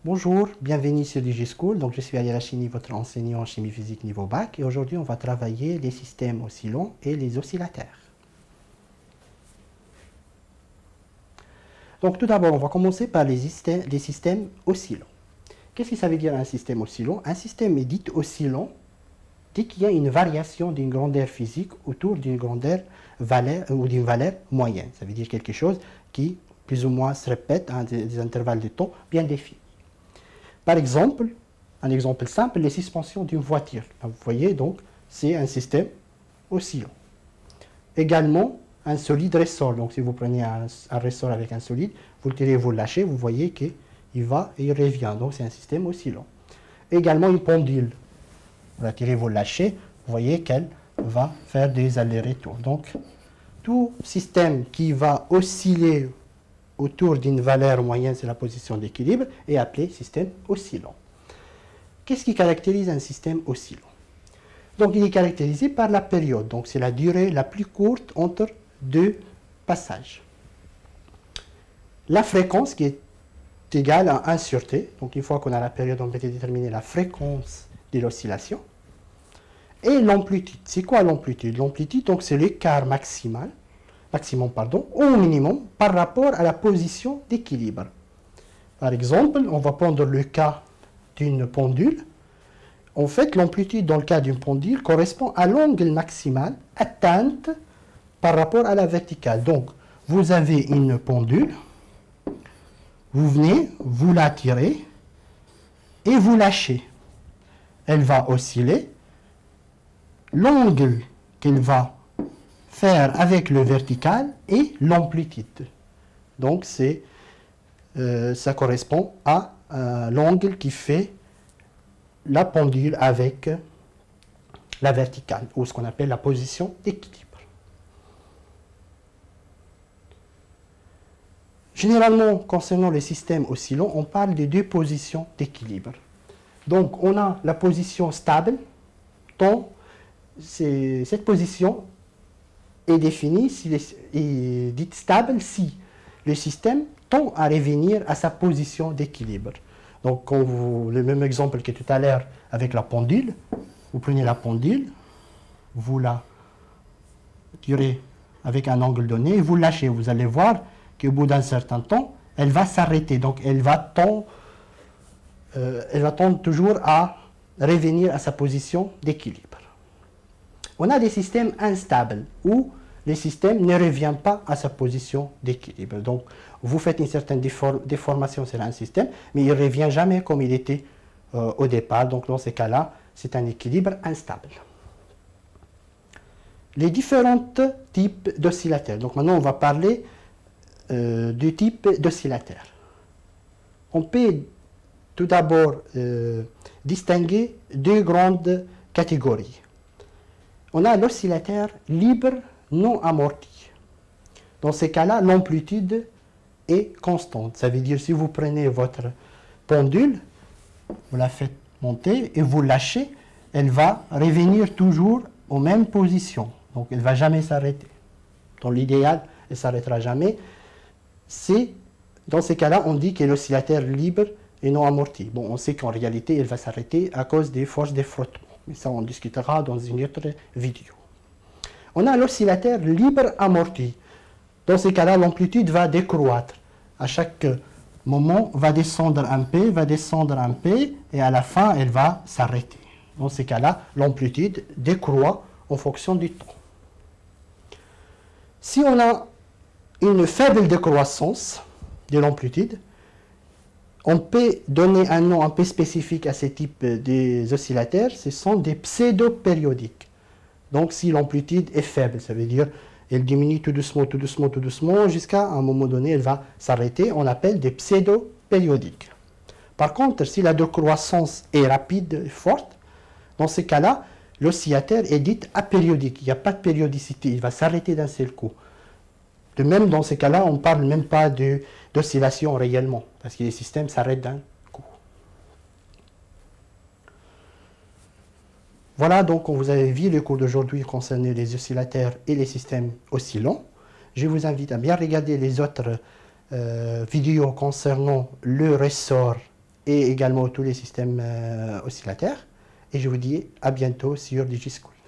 Bonjour, bienvenue sur DigiSchool. Donc, je suis Ali Rachini, votre enseignant en chimie physique niveau bac. Et aujourd'hui, on va travailler les systèmes oscillants et les oscillateurs. Donc, tout d'abord, on va commencer par les systèmes oscillants. Qu'est-ce que ça veut dire un système oscillant? Un système est dit oscillant dès qu'il y a une variation d'une grandeur physique autour d'une grandeur valeur ou d'une valeur moyenne. Ça veut dire quelque chose qui, plus ou moins, se répète à des intervalles de temps bien définis. Par exemple, un exemple simple, les suspensions d'une voiture. Vous voyez, donc, c'est un système oscillant. Également, un solide ressort. Donc, si vous prenez un ressort avec un solide, vous le tirez, vous le lâchez, vous voyez qu'il va et il revient. Donc, c'est un système oscillant. Également, une pendule. Vous la tirez, vous le lâchez, vous voyez qu'elle va faire des allers-retours. Donc, tout système qui va osciller autour d'une valeur moyenne, c'est la position d'équilibre, est appelé système oscillant. Qu'est-ce qui caractérise un système oscillant? Donc, il est caractérisé par la période. Donc, c'est la durée la plus courte entre deux passages. La fréquence qui est égale à 1 sur t. Donc, une fois qu'on a la période, on peut déterminer la fréquence de l'oscillation. Et l'amplitude. C'est quoi l'amplitude? L'amplitude, donc, c'est l'écart maximum, au minimum, par rapport à la position d'équilibre. Par exemple, on va prendre le cas d'une pendule. En fait, l'amplitude dans le cas d'une pendule correspond à l'angle maximal atteinte par rapport à la verticale. Donc, vous avez une pendule, vous venez, vous la tirez et vous lâchez. Elle va osciller. L'angle qu'elle va faire avec le vertical et l'amplitude. Donc, ça correspond à l'angle qui fait la pendule avec la verticale, ou ce qu'on appelle la position d'équilibre. Généralement, concernant les systèmes oscillants, on parle de deux positions d'équilibre. Donc, on a la position stable, dont cette position est définie, est dite stable si le système tend à revenir à sa position d'équilibre. Donc, le même exemple que tout à l'heure avec la pendule, vous prenez la pendule, vous la tirez avec un angle donné et vous lâchez. Vous allez voir qu'au bout d'un certain temps, elle va s'arrêter. Donc, elle va tendre toujours à revenir à sa position d'équilibre. On a des systèmes instables où le système ne revient pas à sa position d'équilibre. Donc, vous faites une certaine déformation sur un système, mais il ne revient jamais comme il était au départ. Donc, dans ces cas-là, c'est un équilibre instable. Les différents types d'oscillateurs. Donc, maintenant, on va parler du type d'oscillateur. On peut tout d'abord distinguer deux grandes catégories. On a l'oscillateur libre non amorti. Dans ces cas-là, l'amplitude est constante. Ça veut dire si vous prenez votre pendule, vous la faites monter et vous lâchez, elle va revenir toujours aux mêmes positions. Donc, elle ne va jamais s'arrêter. Dans l'idéal, elle ne s'arrêtera jamais. Dans ces cas-là, on dit que l'oscillateur libre et non amorti. Bon, on sait qu'en réalité, elle va s'arrêter à cause des forces de frottement. Mais ça, on discutera dans une autre vidéo. On a l'oscillateur libre amorti. Dans ces cas-là, l'amplitude va décroître. À chaque moment, va descendre un P, et à la fin, elle va s'arrêter. Dans ces cas-là, l'amplitude décroît en fonction du temps. Si on a une faible décroissance de l'amplitude, on peut donner un nom un peu spécifique à ce type d'oscillateurs, ce sont des pseudo-périodiques. Donc, si l'amplitude est faible, ça veut dire elle diminue tout doucement, jusqu'à un moment donné, elle va s'arrêter. On appelle des pseudo-périodiques. Par contre, si la décroissance est rapide et forte, dans ces cas-là, l'oscillateur est dit apériodique. Il n'y a pas de périodicité, il va s'arrêter d'un seul coup. De même, dans ces cas-là, on ne parle même pas d'oscillation réellement, parce que les systèmes s'arrêtent d'un coup. Voilà, donc vous avez vu le cours d'aujourd'hui concernant les oscillateurs et les systèmes oscillants. Je vous invite à bien regarder les autres vidéos concernant le ressort et également tous les systèmes oscillateurs. Et je vous dis à bientôt sur DigiSchool.